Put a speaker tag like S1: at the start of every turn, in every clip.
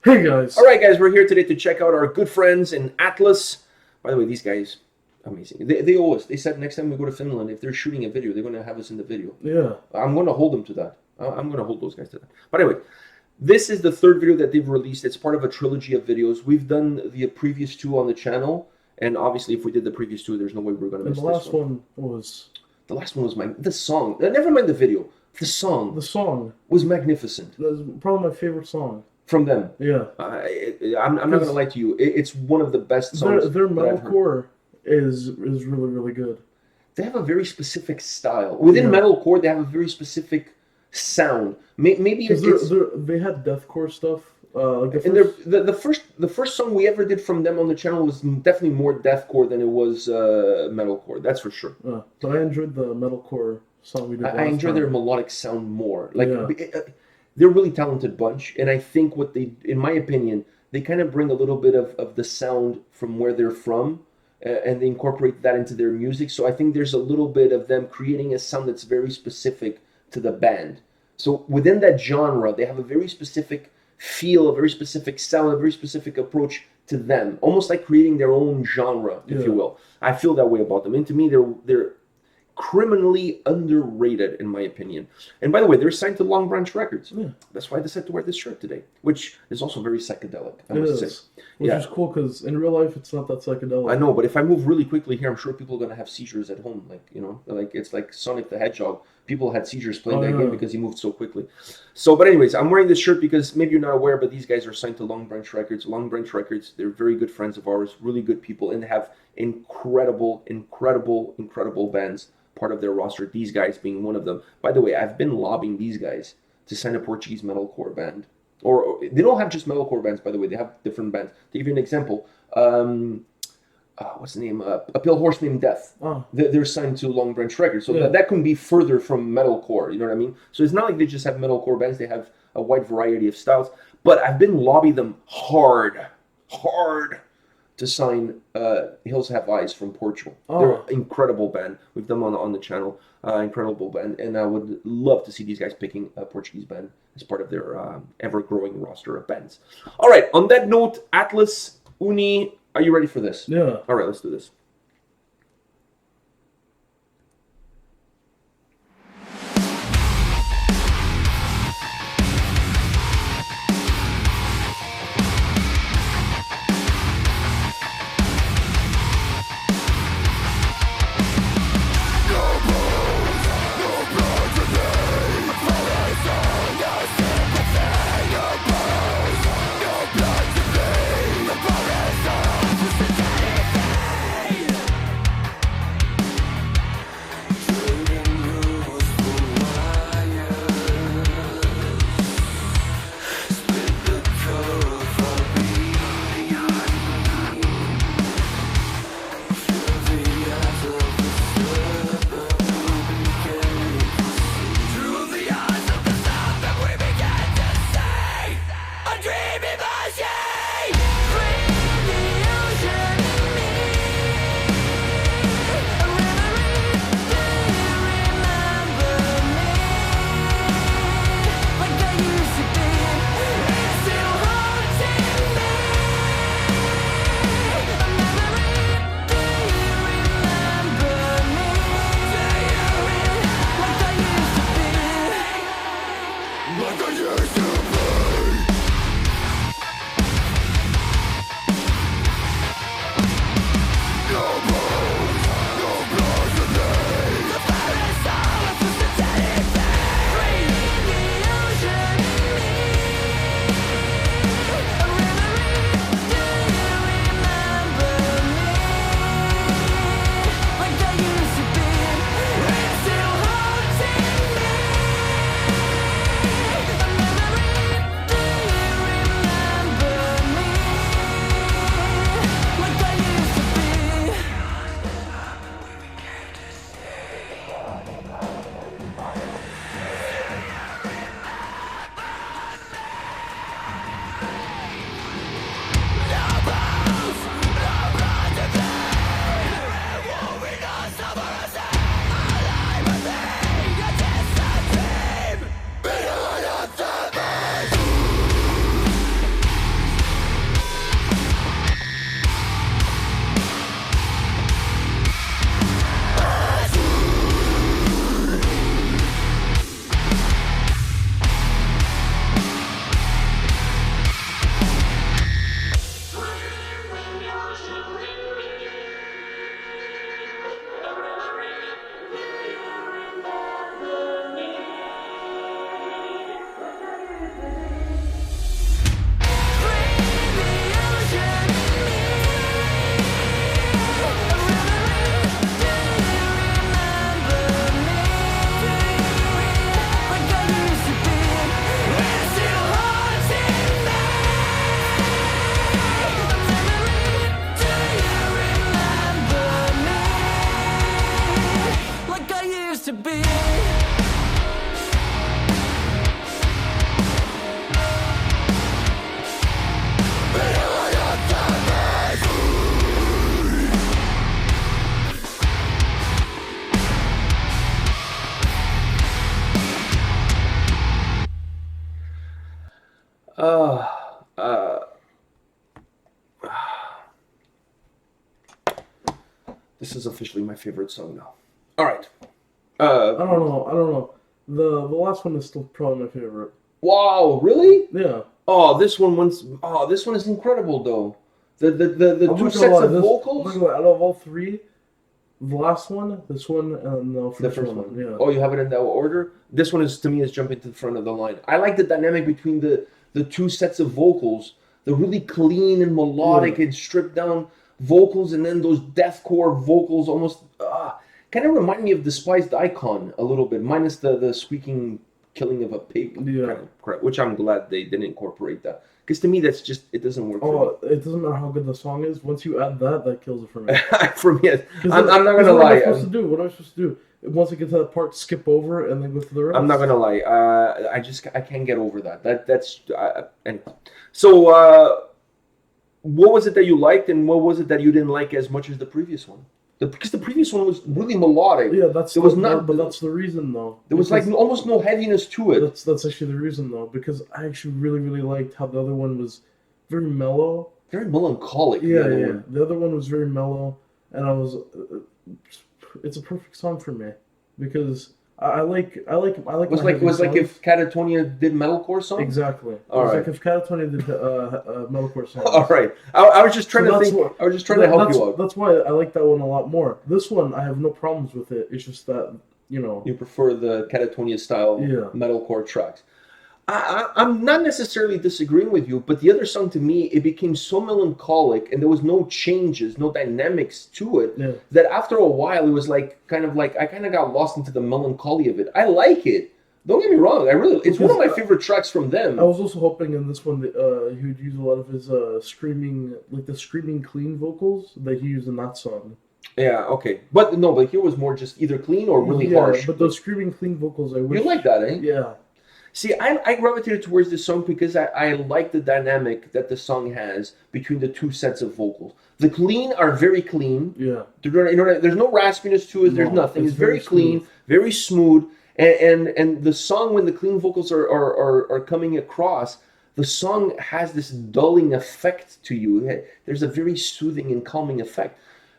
S1: Hey guys.
S2: Alright guys, we're here today to check out our good friends in Atlas. By the way, these guys, amazing. They owe us. They said next time we go to Finland, if they're shooting a video, they're going to have us in the video.
S1: Yeah.
S2: I'm going to hold them to that. I'm going to hold those guys to that. But anyway, this is the third video that they've released. It's part of a trilogy of videos. We've done the previous two on the channel. And obviously, if we did the previous two, there's no way we're going to miss
S1: this one.
S2: The last one was the song. Never mind the video. The song.
S1: The song
S2: was magnificent.
S1: That's probably my favorite song.
S2: From them.
S1: Yeah.
S2: I'm not going to lie to you. It's one of the best songs.
S1: Their metalcore is really, really good.
S2: They have a very specific style. Within metalcore, they have a very specific sound. Maybe it's...
S1: They had deathcore stuff.
S2: The first song we ever did from them on the channel was definitely more deathcore than it was metalcore. That's for sure.
S1: But I enjoyed the metalcore song we did.
S2: I enjoy their melodic sound more. They're a really talented bunch, and I think what they, in my opinion, they kind of bring a little bit of the sound from where they're from, and they incorporate that into their music. So I think there's a little bit of them creating a sound that's very specific to the band. So within that genre, they have a very specific feel, a very specific sound, a very specific approach to them, almost like creating their own genre, if you will. I feel that way about them, and to me, they're criminally underrated, in my opinion. And by the way, they're signed to Long Branch Records. Yeah. That's why I decided to wear this shirt today, which is also very psychedelic, I must say.
S1: Which is cool, because in real life, it's not that psychedelic.
S2: I know, but if I move really quickly here, I'm sure people are going to have seizures at home. It's like Sonic the Hedgehog. People had seizures playing that game because he moved so quickly. But anyways, I'm wearing this shirt because maybe you're not aware, but these guys are signed to Long Branch Records. Long Branch Records, they're very good friends of ours, really good people, and have incredible, incredible, incredible bands part of their roster, these guys being one of them. By the way, I've been lobbying these guys to sign a Portuguese metalcore band. Or they don't have just metalcore bands, by the way. They have different bands. To give you an example, what's the name? A Pale Horse Named Death. They're signed to Long Branch Records. So that couldn't be further from metalcore, you know what I mean? So it's not like they just have metalcore bands. They have a wide variety of styles. But I've been lobbying them hard to sign Hills Have Eyes from Portugal. They're an incredible band. We've done them on the channel. Incredible band. And I would love to see these guys picking a Portuguese band as part of their ever-growing roster of bands. All right, on that note, Atlas, Uni, are you ready for this?
S1: Yeah.
S2: All right, let's do this.
S3: to be.
S2: This is officially my favorite song now. All right.
S1: I don't know. The last one is still probably my favorite.
S2: Wow, really?
S1: Yeah.
S2: Oh, this one is incredible though. The two sets of vocals.
S1: Out of all three, the last one, this one, and the first one. Yeah.
S2: Oh, you have it in that order? This one is, to me, is jumping to the front of the line. I like the dynamic between the two sets of vocals, the really clean and melodic and stripped down vocals, and then those deathcore vocals almost kind of remind me of Despised Icon a little bit, minus the squeaking killing of a pig kind of crap, which I'm glad they didn't incorporate that. Because to me, that's just, it doesn't work for me.
S1: It doesn't matter how good the song is. Once you add that kills it for me.
S2: For me, I'm not going to lie.
S1: What am I supposed to do? Once I get to that part, skip over and then go to the rest?
S2: I'm not going to lie. I can't get over that. That's anyway. So, what was it that you liked, and what was it that you didn't like as much as the previous one? Because the previous one was really melodic.
S1: Yeah, that's the reason though.
S2: There was like almost no heaviness to it.
S1: That's actually the reason though, because I actually really, really liked how the other one was very mellow.
S2: Very melancholic.
S1: Yeah. The other one was very mellow, and it's a perfect song for me because I like. It was
S2: like if Catatonia did metalcore songs.
S1: Exactly. Like if Catatonia did metalcore songs.
S2: All right. I was just trying to think. I was just trying to help you out.
S1: That's why I like that one a lot more. This one I have no problems with it. It's just that you
S2: prefer the Catatonia style metalcore tracks. I'm not necessarily disagreeing with you, but the other song to me, it became so melancholic and there was no changes, no dynamics to it, that after a while it was I kind of got lost into the melancholy of it. I like it. Don't get me wrong. It's one of my favorite tracks from them.
S1: I was also hoping in this one that he would use a lot of his screaming clean vocals that he used in that song.
S2: Yeah, okay. But here was more just either clean or really harsh.
S1: But those screaming clean vocals, I wish...
S2: You like that, eh?
S1: Yeah.
S2: See, I gravitated towards this song because I like the dynamic that the song has between the two sets of vocals. The clean are very clean.
S1: Yeah.
S2: There's no raspiness to it. There's nothing. It's very clean, very smooth. And the song, when the clean vocals are coming across, the song has this dulling effect to you. There's a very soothing and calming effect.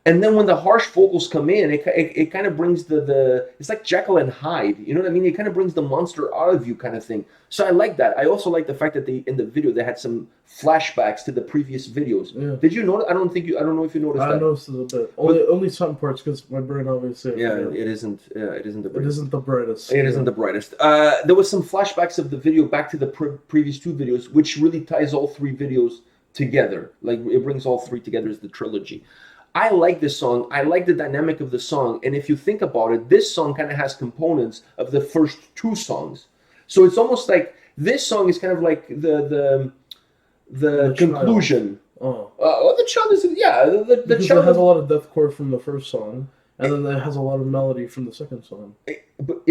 S2: And then when the harsh vocals come in, it kind of brings it's like Jekyll and Hyde, you know what I mean? It kind of brings the monster out of you kind of thing. So I like that. I also like the fact that in the video, they had some flashbacks to the previous videos. Yeah. Did you notice? I don't know if you noticed that.
S1: I noticed it a bit. Only some parts, because my brain obviously...
S2: Yeah, it isn't the brightest.
S1: It isn't the brightest.
S2: It isn't the brightest. There was some flashbacks of the video back to the previous two videos, which really ties all three videos together. Like, it brings all three together as the trilogy. I like this song. I like the dynamic of the song. And if you think about it, this song kind of has components of the first two songs. So it's almost like this song is kind of like the conclusion. The child is, the child
S1: has a lot of deathcore from the first song. And then it has a lot of melody from the second song.
S2: But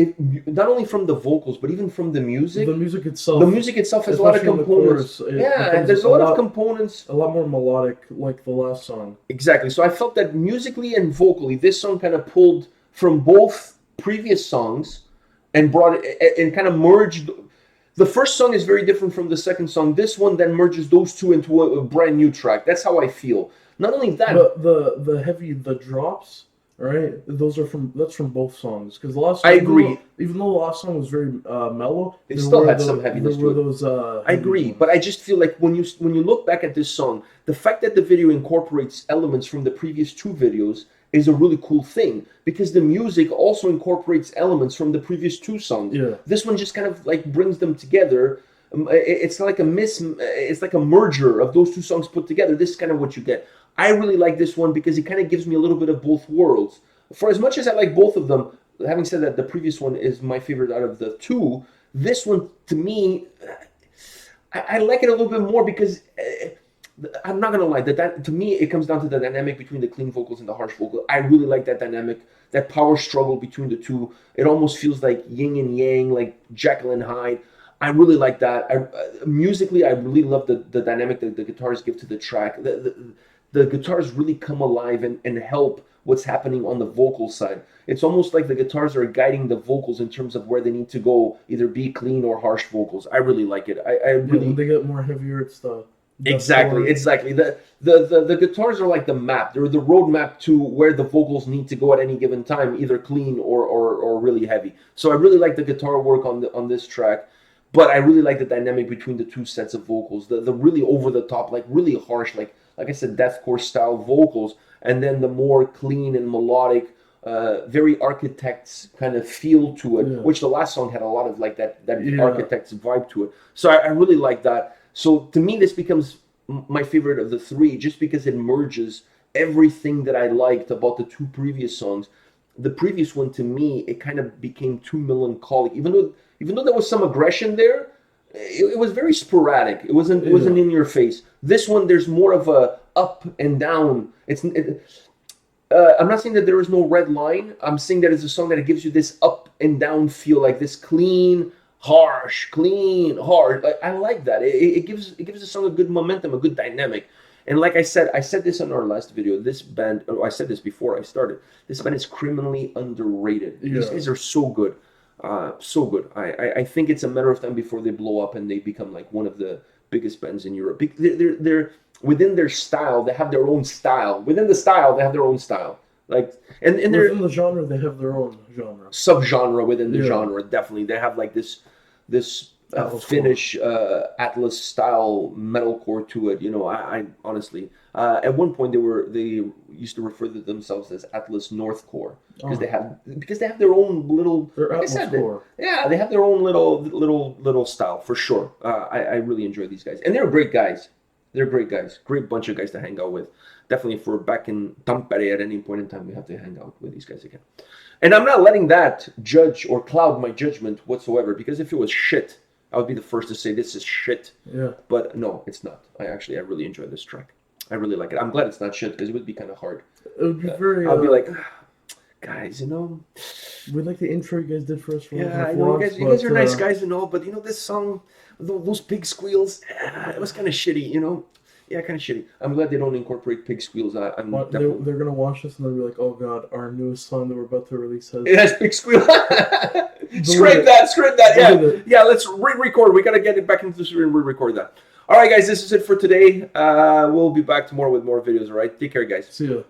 S2: not only from the vocals, but even from the music.
S1: The music itself.
S2: The music itself has a lot of components. There's a lot of components.
S1: A lot more melodic, like the last song.
S2: Exactly. So I felt that musically and vocally, this song kind of pulled from both previous songs and brought it and kind of merged. The first song is very different from the second song. This one then merges those two into a brand new track. That's how I feel. Not only that,
S1: but the drops. Right, that's from both songs. Because the last song,
S2: I agree.
S1: Even though the last song was very mellow,
S2: it still had some heaviness to it. I agree, but I just feel like when you look back at this song, the fact that the video incorporates elements from the previous two videos is a really cool thing, because the music also incorporates elements from the previous two songs.
S1: Yeah.
S2: This one just kind of like brings them together. It's like it's like a merger of those two songs put together. This is kind of what you get. I really like this one because it kind of gives me a little bit of both worlds. For as much as I like both of them, having said that, the previous one is my favorite out of the two. This one, to me, I like it a little bit more because I'm not gonna lie, that to me it comes down to the dynamic between the clean vocals and the harsh vocal. I really like that dynamic, that power struggle between the two. It almost feels like yin and yang, like Jekyll and Hyde. I really like that. Musically, I really love the dynamic that the guitars give to the track. The guitars really come alive and help what's happening on the vocal side. It's almost like the guitars are guiding the vocals in terms of where they need to go, either be clean or harsh vocals. I really like it. I really,
S1: when they get more heavier, it's the
S2: exactly. The guitars are like the map. They're the roadmap to where the vocals need to go at any given time, either clean or really heavy. So I really like the guitar work on this track. But I really like the dynamic between the two sets of vocals. The really over the top, like really harsh, like I said, deathcore style vocals, and then the more clean and melodic, very Architects kind of feel to it, which the last song had a lot of like that Architects vibe to it. So I really like that. So to me, this becomes my favorite of the three, just because it merges everything that I liked about the two previous songs. The previous one, to me, it kind of became too melancholic, even though there was some aggression there. It was very sporadic. It wasn't in your face. This one, there's more of a up and down. I'm not saying that there is no red line. I'm saying that it's a song that it gives you this up and down feel, like this clean, harsh. I like that. It gives the song a good momentum, a good dynamic. And like I said this on our last video, this band, I said this before I started, this band is criminally underrated. These guys are so good. So good. I think it's a matter of time before they blow up and they become like one of the biggest bands in Europe. They're within their style, they have their own style. Within the style, they have their own style. Like and they're
S1: within the genre, they have their own genre.
S2: Subgenre within the genre, definitely. They have like this Finnish Atlas style metalcore to it. You know, I honestly at one point they used to refer to themselves as Atlas Northcore because they have their own little. Like I said, they have their own little style for sure. I really enjoy these guys, and they're great guys. They're great guys, great bunch of guys to hang out with. Definitely, if we're back in Tampere at any point in time, we have to hang out with these guys again. And I'm not letting that judge or cloud my judgment whatsoever, because if it was shit, I would be the first to say this is shit.
S1: Yeah.
S2: But no, it's not. I really enjoy this track. I really like it. I'm glad it's not shit, because it would be kind of hard.
S1: It would be very.
S2: I'll be like, guys, you know.
S1: We like the intro you guys did for us. For
S2: I know you guys are nice guys and all, but you know this song, those pig squeals, it was kind of shitty, you know. Yeah, kind of shitty. I'm glad they don't incorporate pig squeals. They're
S1: gonna watch this and they'll be like, "Oh God, our newest song that we're about to release
S2: has pig squeal." Scrape that. Yeah. Let's re-record. We gotta get it back into the studio and re-record that. All right, guys, this is it for today. We'll be back tomorrow with more videos. All right, take care, guys.
S1: See ya.